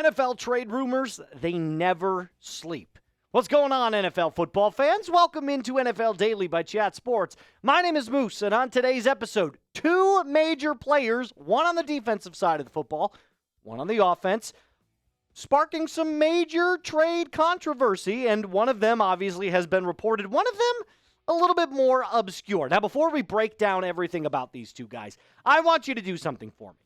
NFL trade rumors, they never sleep. What's going on, NFL football fans? Welcome into NFL Daily by Chat Sports. My name is Moose, and on today's episode, two major players, one on the defensive side of the football, one on the offense, sparking some major trade controversy, and one of them obviously has been reported. One of them a little bit more obscure. Now, before we break down everything about these two guys, I want you to do something for me.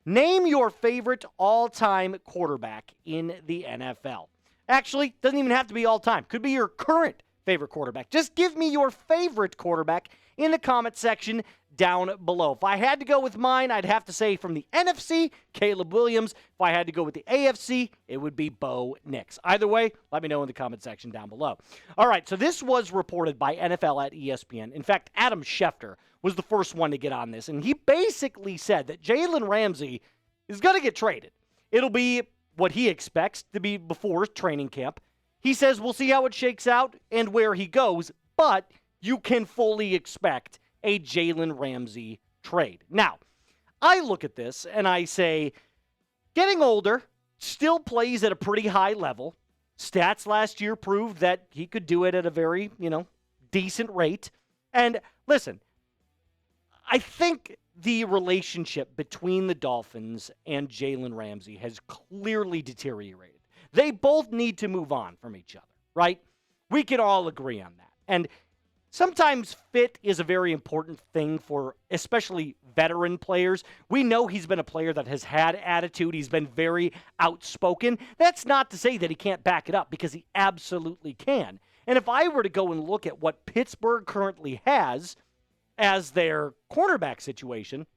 Name your favorite all-time quarterback in the NFL. Actually, doesn't even have to be all-time. Could be your current favorite quarterback. Just give me your favorite quarterback in the comment section down below. If I had to go with mine, I'd have to say from the NFC, Caleb Williams. If I had to go with the AFC, it would be Bo Nix. Either way, let me know in the comment section down below. All right, so this was reported by NFL at ESPN. In fact, Adam Schefter was the first one to get on this, and he basically said that Jalen Ramsey is going to get traded. It'll be what he expects to be before training camp. He says we'll see how it shakes out and where he goes, but you can fully expect a Jalen Ramsey trade. Now, I look at this and I say, getting older, still plays at a pretty high level. Stats last year proved that he could do it at a very, decent rate. And listen, I think the relationship between the Dolphins and Jalen Ramsey has clearly deteriorated. They both need to move on from each other, right? We can all agree on that. And sometimes fit is a very important thing for especially veteran players. We know he's been a player that has had attitude. He's been very outspoken. That's not to say that he can't back it up, because he absolutely can. And if I were to go and look at what Pittsburgh currently has as their cornerback situation,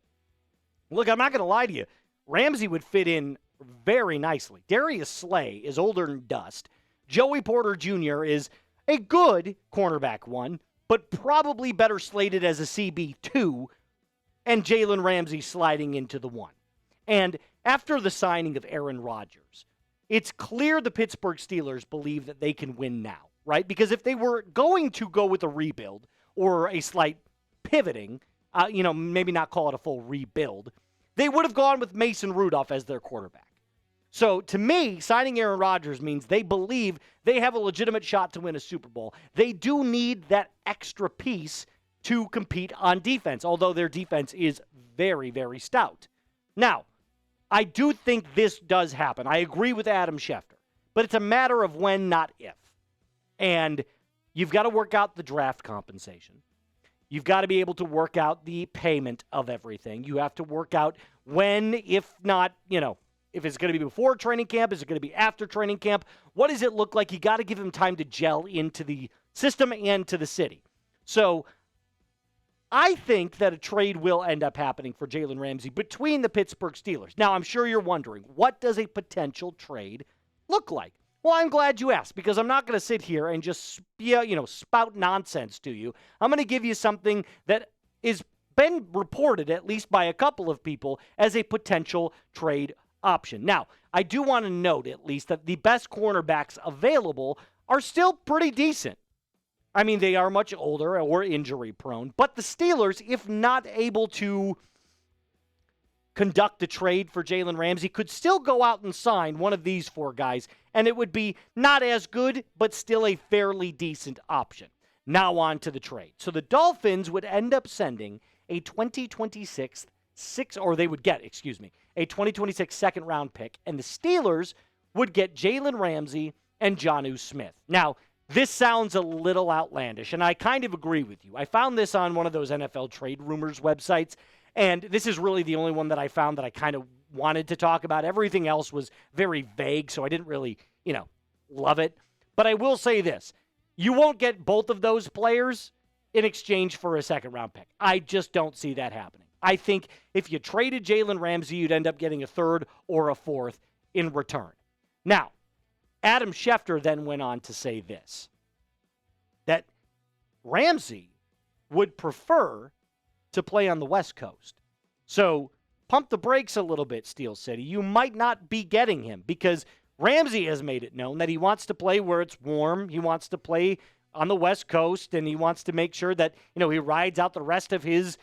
look, I'm not going to lie to you. Ramsey would fit in very nicely. Darius Slay is older than dust. Joey Porter Jr. is a good cornerback one, but probably better slated as a CB2, and Jalen Ramsey sliding into the 1. And after the signing of Aaron Rodgers, it's clear the Pittsburgh Steelers believe that they can win now, right? Because if they were going to go with a rebuild or a slight pivoting, maybe not call it a full rebuild, they would have gone with Mason Rudolph as their quarterback. So to me, signing Aaron Rodgers means they believe they have a legitimate shot to win a Super Bowl. They do need that extra piece to compete on defense, although their defense is very, very stout. Now, I do think this does happen. I agree with Adam Schefter, but it's a matter of when, not if. And you've got to work out the draft compensation. You've got to be able to work out the payment of everything. You have to work out when, if not, if it's going to be before training camp, is it going to be after training camp? What does it look like? You got to give him time to gel into the system and to the city. So I think that a trade will end up happening for Jalen Ramsey between the Pittsburgh Steelers. Now, I'm sure you're wondering, what does a potential trade look like? Well, I'm glad you asked, because I'm not going to sit here and just spout nonsense to you. I'm going to give you something that is been reported, at least by a couple of people, as a potential trade option. Now, I do want to note at least that the best cornerbacks available are still pretty decent. I mean, they are much older or injury prone, but the Steelers, if not able to conduct a trade for Jalen Ramsey, could still go out and sign one of these four guys, and it would be not as good, but still a fairly decent option. Now on to the trade. So the Dolphins would end up sending a 2026 a 2026 second-round pick, and the Steelers would get Jalen Ramsey and Jonnu Smith. Now, this sounds a little outlandish, and I kind of agree with you. I found this on one of those NFL trade rumors websites, and this is really the only one that I found that I kind of wanted to talk about. Everything else was very vague, so I didn't really, love it. But I will say this. You won't get both of those players in exchange for a second-round pick. I just don't see that happening. I think if you traded Jalen Ramsey, you'd end up getting a third or a fourth in return. Now, Adam Schefter then went on to say this, that Ramsey would prefer to play on the West Coast. So pump the brakes a little bit, Steel City. You might not be getting him, because Ramsey has made it known that he wants to play where it's warm. He wants to play on the West Coast, and he wants to make sure that, he rides out the rest of his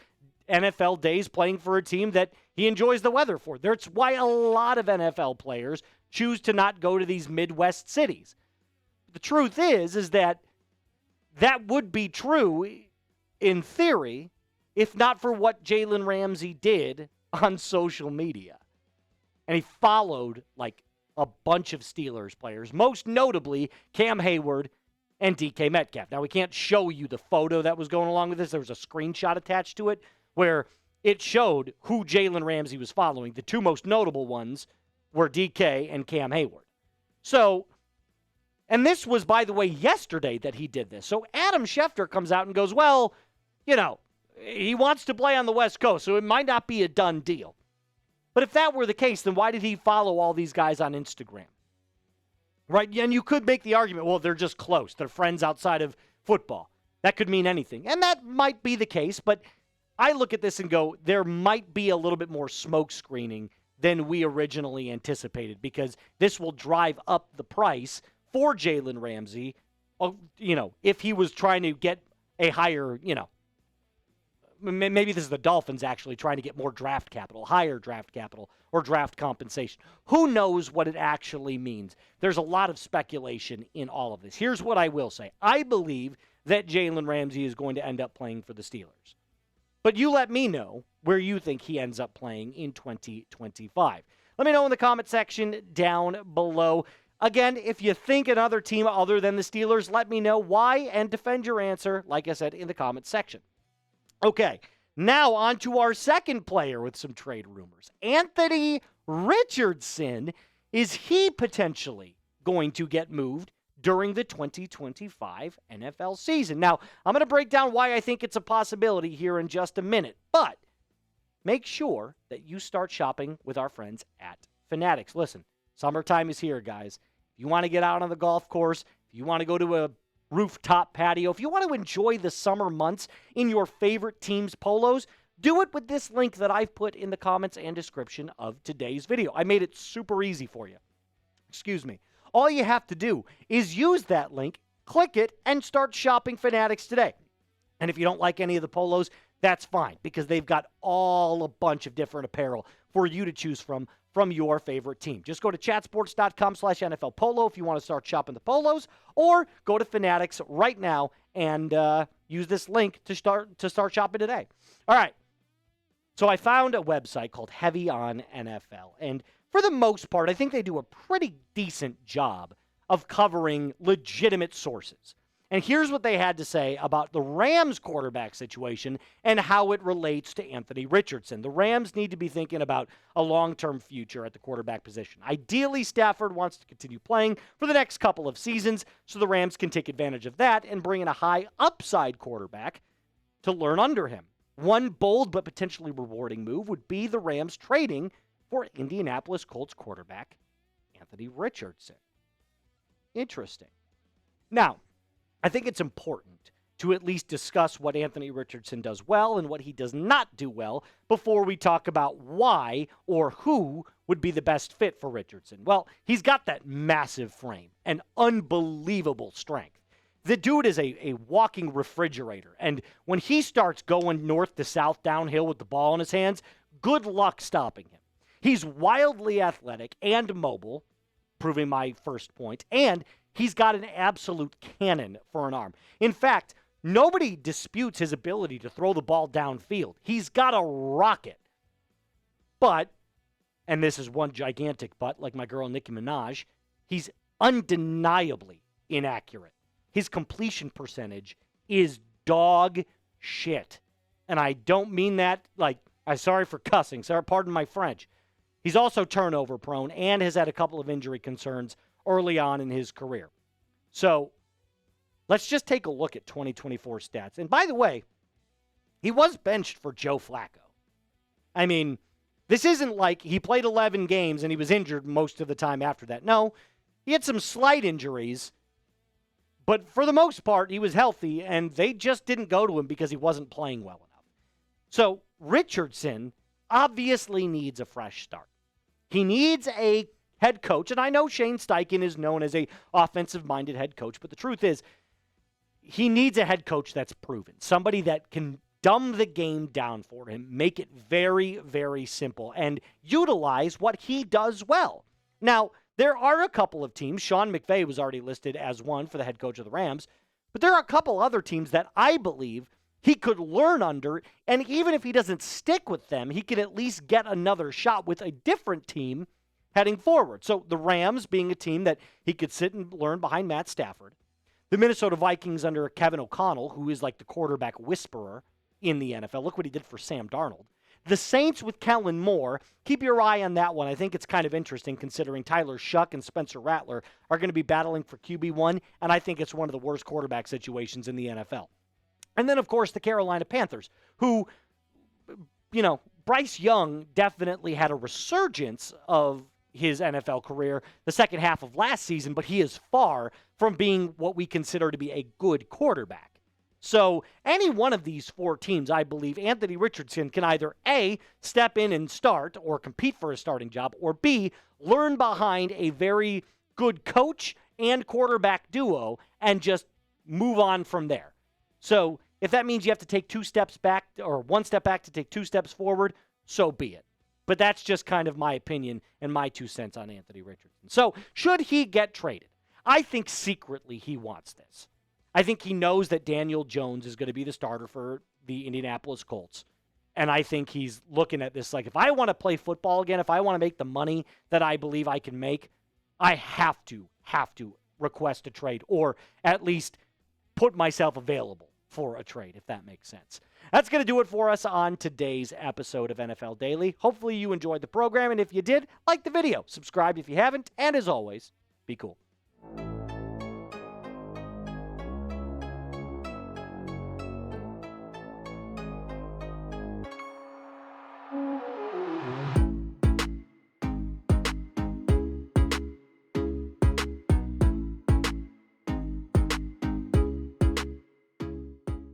NFL days playing for a team that he enjoys the weather for. That's why a lot of NFL players choose to not go to these Midwest cities. The truth is that would be true in theory, if not for what Jalen Ramsey did on social media. And he followed like a bunch of Steelers players, most notably Cam Hayward and DK Metcalf. Now, we can't show you the photo that was going along with this. There was a screenshot attached to it where it showed who Jalen Ramsey was following. The two most notable ones were DK and Cam Hayward. So, and this was, by the way, yesterday that he did this. So Adam Schefter comes out and goes, well, you know, he wants to play on the West Coast, so it might not be a done deal. But if that were the case, then why did he follow all these guys on Instagram? Right? And you could make the argument, well, they're just close. They're friends outside of football. That could mean anything. And that might be the case, but I look at this and go, there might be a little bit more smoke screening than we originally anticipated, because this will drive up the price for Jalen Ramsey, you know, if he was trying to get a higher, you know, maybe this is the Dolphins actually trying to get more draft capital, higher draft capital, or draft compensation. Who knows what it actually means? There's a lot of speculation in all of this. Here's what I will say. I believe that Jalen Ramsey is going to end up playing for the Steelers. But you let me know where you think he ends up playing in 2025. Let me know in the comment section down below. Again, if you think another team other than the Steelers, let me know why and defend your answer, like I said, in the comment section. Okay, now on to our second player with some trade rumors. Anthony Richardson. Is he potentially going to get moved during the 2025 NFL season? Now, I'm going to break down why I think it's a possibility here in just a minute, but make sure that you start shopping with our friends at Fanatics. Listen, summertime is here, guys. If you want to get out on the golf course, if you want to go to a rooftop patio, if you want to enjoy the summer months in your favorite team's polos, do it with this link that I've put in the comments and description of today's video. I made it super easy for you. Excuse me. All you have to do is use that link, click it, and start shopping Fanatics today. And if you don't like any of the polos, that's fine, because they've got a bunch of different apparel for you to choose from your favorite team. Just go to chatsports.com/NFL Polo if you want to start shopping the polos, or go to Fanatics right now and use this link to start shopping today. All right. So I found a website called Heavy on NFL, and for the most part, I think they do a pretty decent job of covering legitimate sources. And here's what they had to say about the Rams quarterback situation and how it relates to Anthony Richardson. The Rams need to be thinking about a long-term future at the quarterback position. Ideally, Stafford wants to continue playing for the next couple of seasons, so the Rams can take advantage of that and bring in a high upside quarterback to learn under him. One bold but potentially rewarding move would be the Rams trading for Indianapolis Colts quarterback Anthony Richardson. Interesting. Now, I think it's important to at least discuss what Anthony Richardson does well and what he does not do well before we talk about why or who would be the best fit for Richardson. Well, he's got that massive frame and unbelievable strength. The dude is a walking refrigerator, and when he starts going north to south downhill with the ball in his hands, good luck stopping him. He's wildly athletic and mobile, proving my first point, and he's got an absolute cannon for an arm. In fact, nobody disputes his ability to throw the ball downfield. He's got a rocket. But, and this is one gigantic but, like my girl Nicki Minaj, he's undeniably inaccurate. His completion percentage is dog shit. And I don't mean that like, I'm sorry for cussing, sorry, pardon my French. He's also turnover prone and has had a couple of injury concerns early on in his career. So let's just take a look at 2024 stats. And by the way, he was benched for Joe Flacco. I mean, this isn't like he played 11 games and he was injured most of the time after that. No, he had some slight injuries, but for the most part, he was healthy, and they just didn't go to him because he wasn't playing well enough. So Richardson obviously needs a fresh start. He needs a head coach, and I know Shane Steichen is known as a offensive-minded head coach, but the truth is he needs a head coach that's proven, somebody that can dumb the game down for him, make it very, very simple, and utilize what he does well. Now, There are a couple of teams. Sean McVay was already listed as one for the head coach of the Rams. But there are a couple other teams that I believe he could learn under, and even if he doesn't stick with them, he can at least get another shot with a different team heading forward. So the Rams being a team that he could sit and learn behind Matt Stafford. The Minnesota Vikings under Kevin O'Connell, who is like the quarterback whisperer in the NFL. Look what he did for Sam Darnold. The Saints with Kellen Moore, keep your eye on that one. I think it's kind of interesting considering Tyler Shuck and Spencer Rattler are going to be battling for QB1, and I think it's one of the worst quarterback situations in the NFL. And then, of course, the Carolina Panthers, who, Bryce Young definitely had a resurgence of his NFL career the second half of last season, but he is far from being what we consider to be a good quarterback. So any one of these four teams, I believe Anthony Richardson can either A, step in and start or compete for a starting job, or B, learn behind a very good coach and quarterback duo and just move on from there. So if that means you have to take 2 steps back or 1 step back to take 2 steps forward, so be it. But that's just kind of my opinion and my 2 cents on Anthony Richardson. So should he get traded? I think secretly he wants this. I think he knows that Daniel Jones is going to be the starter for the Indianapolis Colts. And I think he's looking at this like, if I want to play football again, if I want to make the money that I believe I can make, I have to request a trade or at least put myself available for a trade, if that makes sense. That's going to do it for us on today's episode of NFL Daily. Hopefully you enjoyed the program, and if you did, like the video, subscribe if you haven't, and as always, be cool.